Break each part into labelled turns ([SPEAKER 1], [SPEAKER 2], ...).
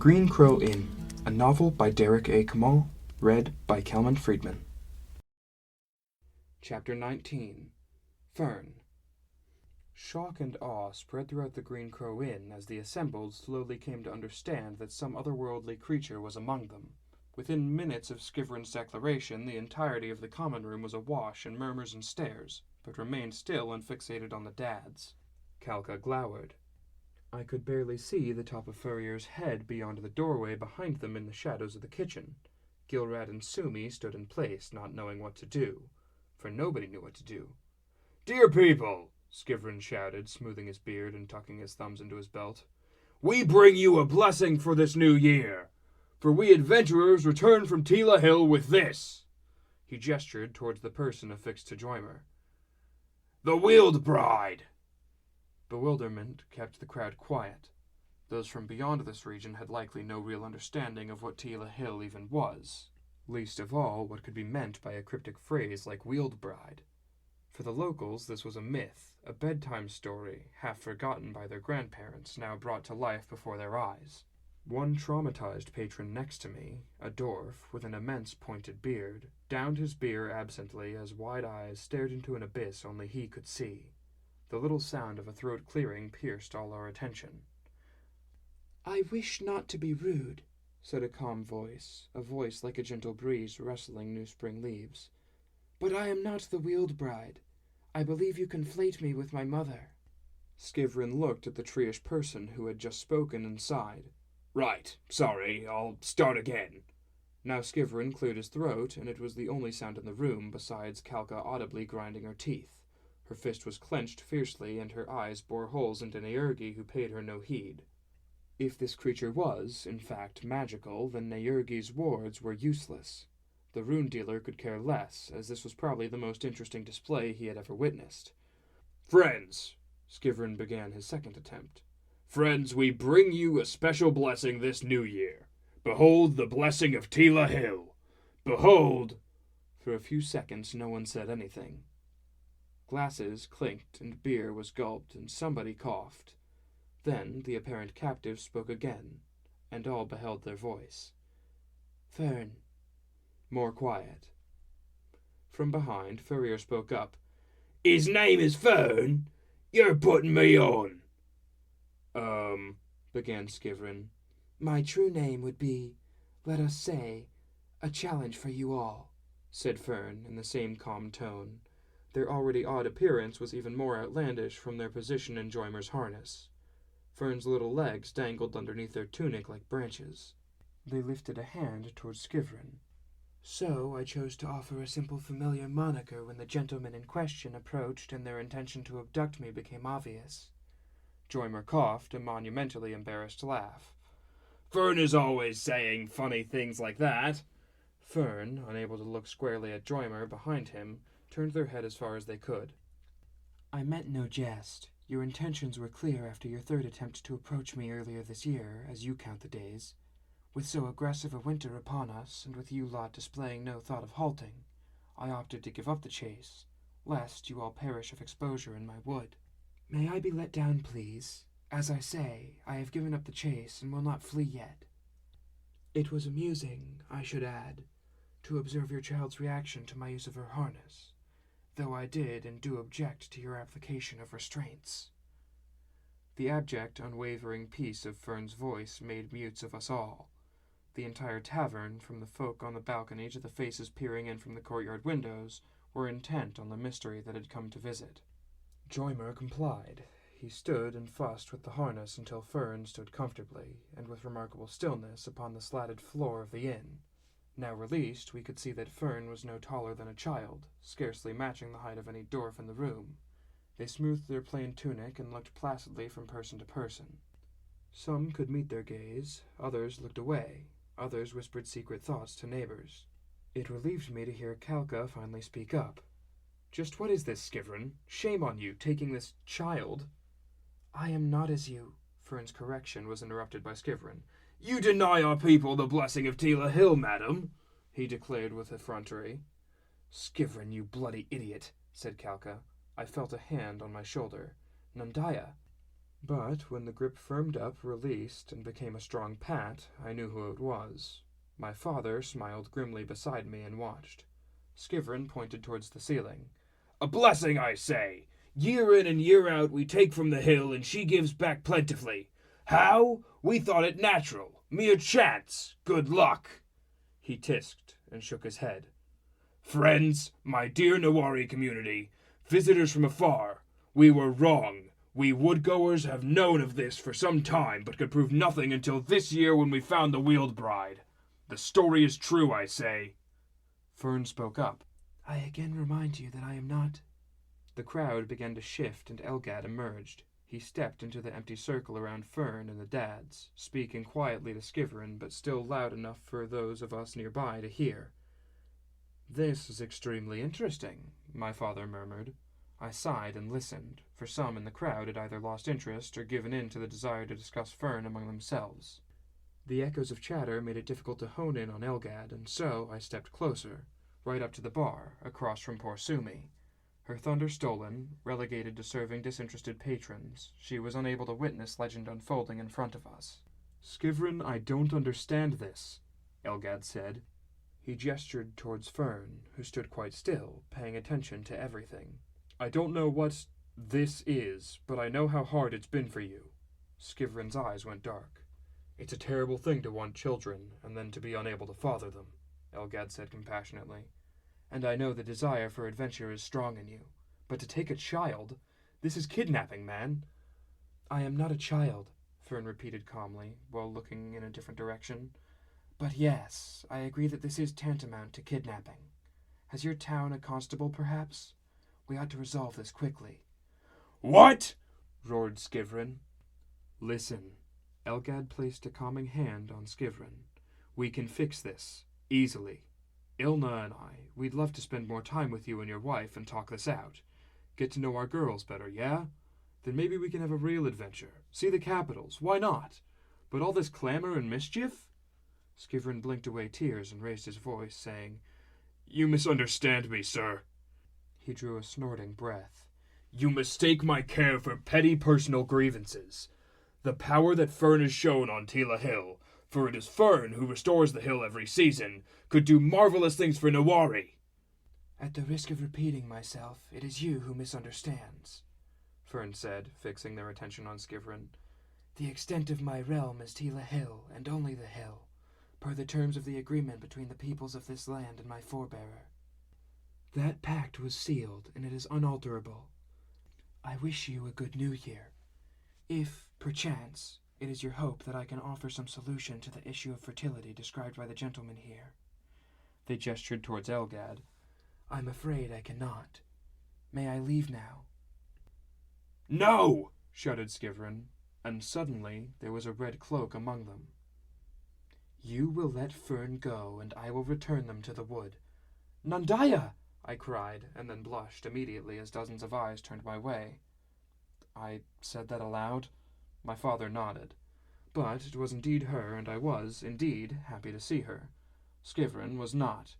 [SPEAKER 1] Green Crow Inn, a novel by Derek A. Kamal, read by Kelman Friedman. Chapter 19. Fern. Shock and awe spread throughout the Green Crow Inn as the assembled slowly came to understand that some otherworldly creature was among them. Within minutes of Skivrun's declaration, the entirety of the common room was awash in murmurs and stares, but remained still and fixated on the dads. Calca glowered. I could barely see the top of Furrier's head beyond the doorway behind them in the shadows of the kitchen. Gilrad and Sumi stood in place, not knowing what to do, for nobody knew what to do. "Dear people," Skivrun shouted, smoothing his beard and tucking his thumbs into his belt, "we bring you a blessing for this new year, for we adventurers return from Tila Hill with this." He gestured towards the person affixed to Joymer. "The Wheeled Bride." Bewilderment kept the crowd quiet. Those from beyond this region had likely no real understanding of what Tila Hill even was, least of all what could be meant by a cryptic phrase like Wheeled Bride. For the locals, this was a myth, a bedtime story, half forgotten by their grandparents, now brought to life before their eyes. One traumatized patron next to me, a dwarf with an immense pointed beard, downed his beer absently as wide eyes stared into an abyss only he could see. The little sound of a throat clearing pierced all our attention. "I wish not to be rude," said a calm voice, a voice like a gentle breeze rustling new spring leaves. "But I am not the Wheeled Bride. I believe you conflate me with my mother." Skivrun looked at the tree-ish person who had just spoken and sighed. "Right, sorry, I'll start again." Now Skivrun cleared his throat, and it was the only sound in the room besides Calca audibly grinding her teeth. Her fist was clenched fiercely, and her eyes bore holes into Naergi, who paid her no heed. If this creature was, in fact, magical, then Naergi's wards were useless. The rune dealer could care less, as this was probably the most interesting display he had ever witnessed. "Friends," Skivrun began his second attempt. "Friends, we bring you a special blessing this new year. Behold the blessing of Tila Hill. Behold—" For a few seconds no one said anything. Glasses clinked, and beer was gulped, and somebody coughed. Then the apparent captive spoke again, and all beheld their voice. "Fern." More quiet. From behind, Furrier spoke up. "His name is Fern? You're putting me on." Began Skivrun. "My true name would be, let us say, a challenge for you all," said Fern in the same calm tone. Their already odd appearance was even more outlandish from their position in Joymer's harness. Fern's little legs dangled underneath their tunic like branches. They lifted a hand towards Skivrun. "So I chose to offer a simple familiar moniker when the gentleman in question approached and their intention to abduct me became obvious." Joymer coughed a monumentally embarrassed laugh. "Fern is always saying funny things like that." Fern, unable to look squarely at Joymer behind him, turned their head as far as they could. "I meant no jest. Your intentions were clear after your third attempt to approach me earlier this year, as you count the days. With so aggressive a winter upon us, and with you lot displaying no thought of halting, I opted to give up the chase, lest you all perish of exposure in my wood. May I be let down, please? As I say, I have given up the chase and will not flee yet. It was amusing, I should add, to observe your child's reaction to my use of her harness, though I did and do object to your application of restraints." The abject, unwavering peace of Fern's voice made mutes of us all. The entire tavern, from the folk on the balcony to the faces peering in from the courtyard windows, were intent on the mystery that had come to visit. Joymer complied. He stood and fussed with the harness until Fern stood comfortably, and with remarkable stillness, upon the slatted floor of the inn. Now released, we could see that Fern was no taller than a child, scarcely matching the height of any dwarf in the room. They smoothed their plain tunic and looked placidly from person to person. Some could meet their gaze, others looked away, others whispered secret thoughts to neighbors. It relieved me to hear Calca finally speak up. "Just what is this, Skivrun? Shame on you, taking this child—" "I am not as you." Fern's correction was interrupted by Skivrun. "You deny our people the blessing of Tila Hill, madam," he declared with effrontery. "Skivrun, you bloody idiot," said Calca. I felt a hand on my shoulder. "Nandaya." But when the grip firmed up, released, and became a strong pat, I knew who it was. My father smiled grimly beside me and watched. Skivrun pointed towards the ceiling.
[SPEAKER 2] "A blessing, I say! Year in and year out we take from the hill, and she gives back plentifully. How? We thought it natural. Mere chance. Good luck."
[SPEAKER 1] He tisked and shook his head.
[SPEAKER 2] "Friends, my dear Nawari community, visitors from afar, we were wrong. We woodgoers have known of this for some time, but could prove nothing until this year when we found the wheeled bride. The story is true, I say."
[SPEAKER 1] Fern spoke up. "I again remind you that I am not—" The crowd began to shift and Elgad emerged. He stepped into the empty circle around Fern and the dads, speaking quietly to Skivrun, but still loud enough for those of us nearby to hear. "This is extremely interesting," my father murmured. I sighed and listened, for some in the crowd had either lost interest or given in to the desire to discuss Fern among themselves. The echoes of chatter made it difficult to hone in on Elgad, and so I stepped closer, right up to the bar, across from poor Sumi. Her thunder stolen, relegated to serving disinterested patrons, she was unable to witness legend unfolding in front of us. "Skivrun, I don't understand this," Elgad said. He gestured towards Fern, who stood quite still, paying attention to everything. "I don't know what this is, but I know how hard it's been for you." Skivrun's eyes went dark. "It's a terrible thing to want children, and then to be unable to father them," Elgad said compassionately. "And I know the desire for adventure is strong in you. But to take a child? This is kidnapping, man." "I am not a child," Fern repeated calmly, while looking in a different direction. "But yes, I agree that this is tantamount to kidnapping. Has your town a constable, perhaps? We ought to resolve this quickly."
[SPEAKER 2] "What?"
[SPEAKER 1] roared Skivrun. "Listen." Elgad placed a calming hand on Skivrun. "We can fix this. Easily. Ilna and we'd love to spend more time with you and your wife and talk this out. Get to know our girls better, yeah? Then maybe we can have a real adventure. See the capitals. Why not? But all this clamor and mischief?" Skivrun blinked away tears and raised his voice, saying,
[SPEAKER 2] "You misunderstand me, sir."
[SPEAKER 1] He drew a snorting breath.
[SPEAKER 2] "You mistake my care for petty personal grievances. The power that Fern has shown on Tila Hill, for it is Fern who restores the hill every season, could do marvelous things for Nawari."
[SPEAKER 1] "At the risk of repeating myself, it is you who misunderstands," Fern said, fixing their attention on Skivrun. "The extent of my realm is Tila Hill, and only the hill, per the terms of the agreement between the peoples of this land and my forebearer. That pact was sealed, and it is unalterable. I wish you a good new year. If, perchance, it is your hope that I can offer some solution to the issue of fertility described by the gentleman here." They gestured towards Elgad. "I'm afraid I cannot. May I leave now?"
[SPEAKER 2] "No!"
[SPEAKER 1] shouted Skivrun, and suddenly there was a red cloak among them. "You will let Fern go, and I will return them to the wood." "Nandaya!" I cried, and then blushed immediately as dozens of eyes turned my way. I said that aloud. My father nodded. But it was indeed her, and I was, indeed, happy to see her. Skivrun was not.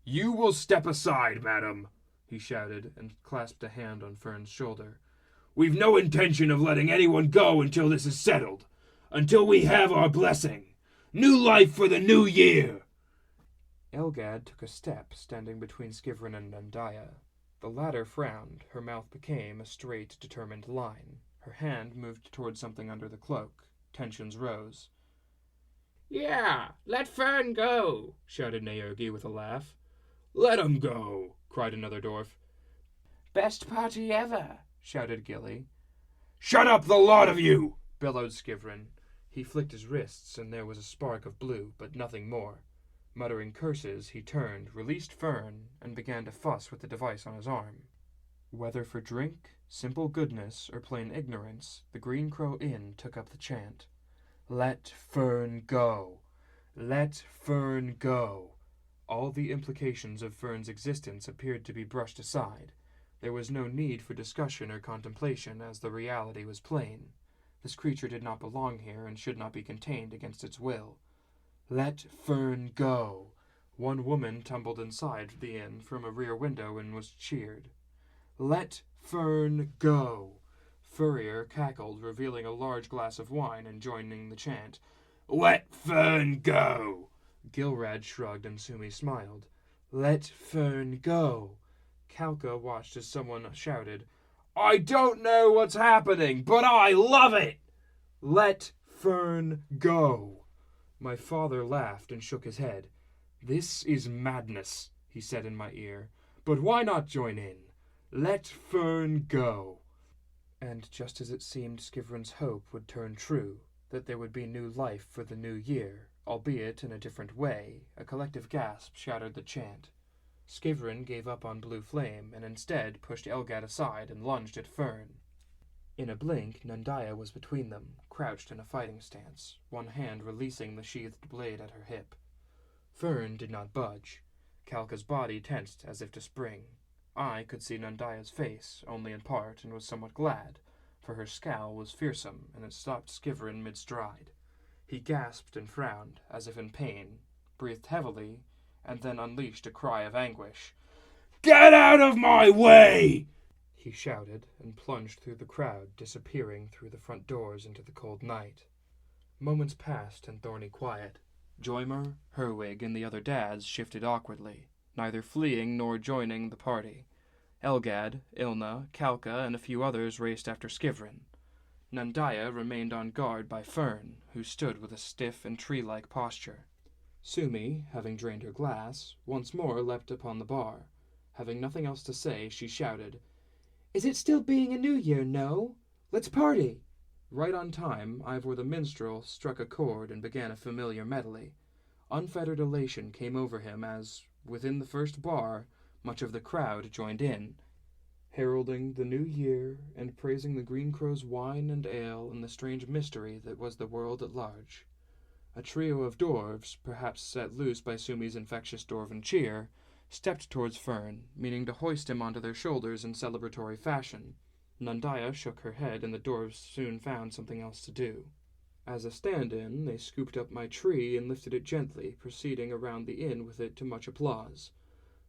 [SPEAKER 2] "You will step aside, madam," he shouted, and clasped a hand on Fern's shoulder. "We've no intention of letting anyone go until this is settled. Until we have our blessing. New life for the new year!"
[SPEAKER 1] Elgad took a step, standing between Skivrun and Nandaya. The latter frowned. Her mouth became a straight, determined line. Her hand moved towards something under the cloak. Tensions rose.
[SPEAKER 2] "Yeah, let Fern go," shouted Naogi with a laugh. "Let him go," cried another dwarf.
[SPEAKER 1] "Best party ever," shouted Gilly.
[SPEAKER 2] "Shut up, the lot of you!"
[SPEAKER 1] bellowed Skivrun. He flicked his wrists, and there was a spark of blue, but nothing more. Muttering curses, he turned, released Fern, and began to fuss with the device on his arm. Whether for drink, simple goodness, or plain ignorance, the Green Crow Inn took up the chant. "Let Fern go! Let Fern go!" All the implications of Fern's existence appeared to be brushed aside. There was no need for discussion or contemplation, as the reality was plain. This creature did not belong here and should not be contained against its will. Let Fern go! One woman tumbled inside the inn from a rear window and was cheered. Let Fern go! Furrier cackled, revealing a large glass of wine and joining the chant.
[SPEAKER 2] Let Fern go!
[SPEAKER 1] Gilrad shrugged and Sumi smiled. Let Fern go! Calca watched as someone shouted,
[SPEAKER 2] I don't know what's happening, but I love it!
[SPEAKER 1] Let Fern go! My father laughed and shook his head. This is madness, he said in my ear. But why not join in? Let Fern go! And just as it seemed Skivrun's hope would turn true, that there would be new life for the new year, albeit in a different way, a collective gasp shattered the chant. Skivrun gave up on Blue Flame and instead pushed Elgad aside and lunged at Fern. In a blink, Nundia was between them, crouched in a fighting stance, one hand releasing the sheathed blade at her hip. Fern did not budge. Calca's body tensed as if to spring. I could see Nundia's face, only in part, and was somewhat glad, for her scowl was fearsome, and it stopped Skivrun mid-stride. He gasped and frowned, as if in pain, breathed heavily, and then unleashed a cry of anguish.
[SPEAKER 2] Get out of my way!
[SPEAKER 1] He shouted, and plunged through the crowd, disappearing through the front doors into the cold night. Moments passed in thorny quiet. Joymer, Herwig, and the other dads shifted awkwardly, neither fleeing nor joining the party. Elgad, Ilna, Calca, and a few others raced after Skivrun. Nundia remained on guard by Fern, who stood with a stiff and tree-like posture. Sumi, having drained her glass, once more leapt upon the bar. Having nothing else to say, she shouted, Is it still being a new year, no? Let's party! Right on time, Ivor the minstrel struck a chord and began a familiar medley. Unfettered elation came over him as, within the first bar, much of the crowd joined in, heralding the new year and praising the Green Crow's wine and ale and the strange mystery that was the world at large. A trio of dwarves, perhaps set loose by Sumi's infectious dwarven cheer, stepped towards Fern, meaning to hoist him onto their shoulders in celebratory fashion. Nundia shook her head, and the dwarves soon found something else to do. As a stand-in, they scooped up my tree and lifted it gently, proceeding around the inn with it to much applause.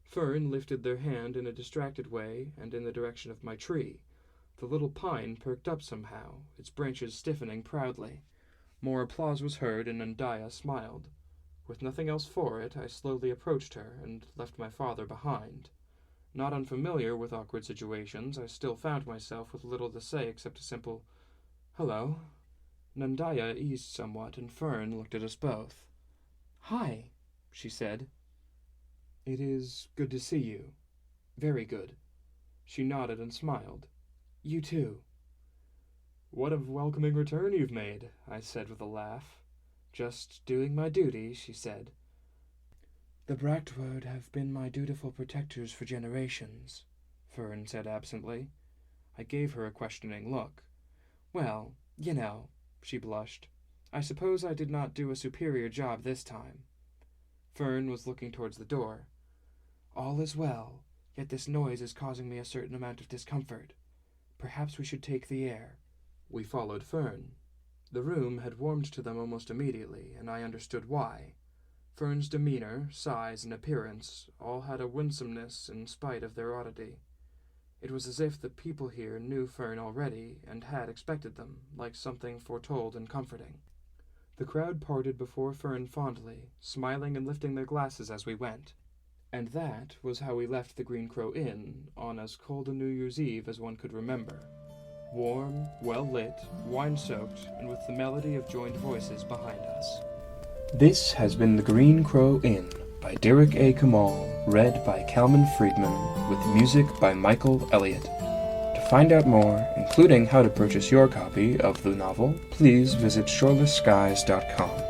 [SPEAKER 1] Fern lifted their hand in a distracted way, and in the direction of my tree. The little pine perked up somehow, its branches stiffening proudly. More applause was heard, and Nundia smiled. With nothing else for it, I slowly approached her, and left my father behind. Not unfamiliar with awkward situations, I still found myself with little to say except a simple, "Hello." Nundia eased somewhat, and Fern looked at us both. "Hi," she said. "It is good to see you. Very good." She nodded and smiled. "You too." "What a welcoming return you've made," I said with a laugh. "Just doing my duty," she said. "The Bractword have been my dutiful protectors for generations," Fern said absently. I gave her a questioning look. "Well, you know," she blushed. "I suppose I did not do a superior job this time." Fern was looking towards the door. "All is well, yet this noise is causing me a certain amount of discomfort. Perhaps we should take the air." We followed Fern. The room had warmed to them almost immediately, and I understood why. Fern's demeanor, size, and appearance all had a winsomeness in spite of their oddity. It was as if the people here knew Fern already and had expected them, like something foretold and comforting. The crowd parted before Fern fondly, smiling and lifting their glasses as we went. And that was how we left the Green Crow Inn on as cold a New Year's Eve as one could remember. Warm, well-lit, wine-soaked, and with the melody of joined voices behind us. This has been The Green Crow Inn by Derek A. Kamal, read by Calman Friedman, with music by Michael Elliott. To find out more, including how to purchase your copy of the novel, please visit shorelessskies.com.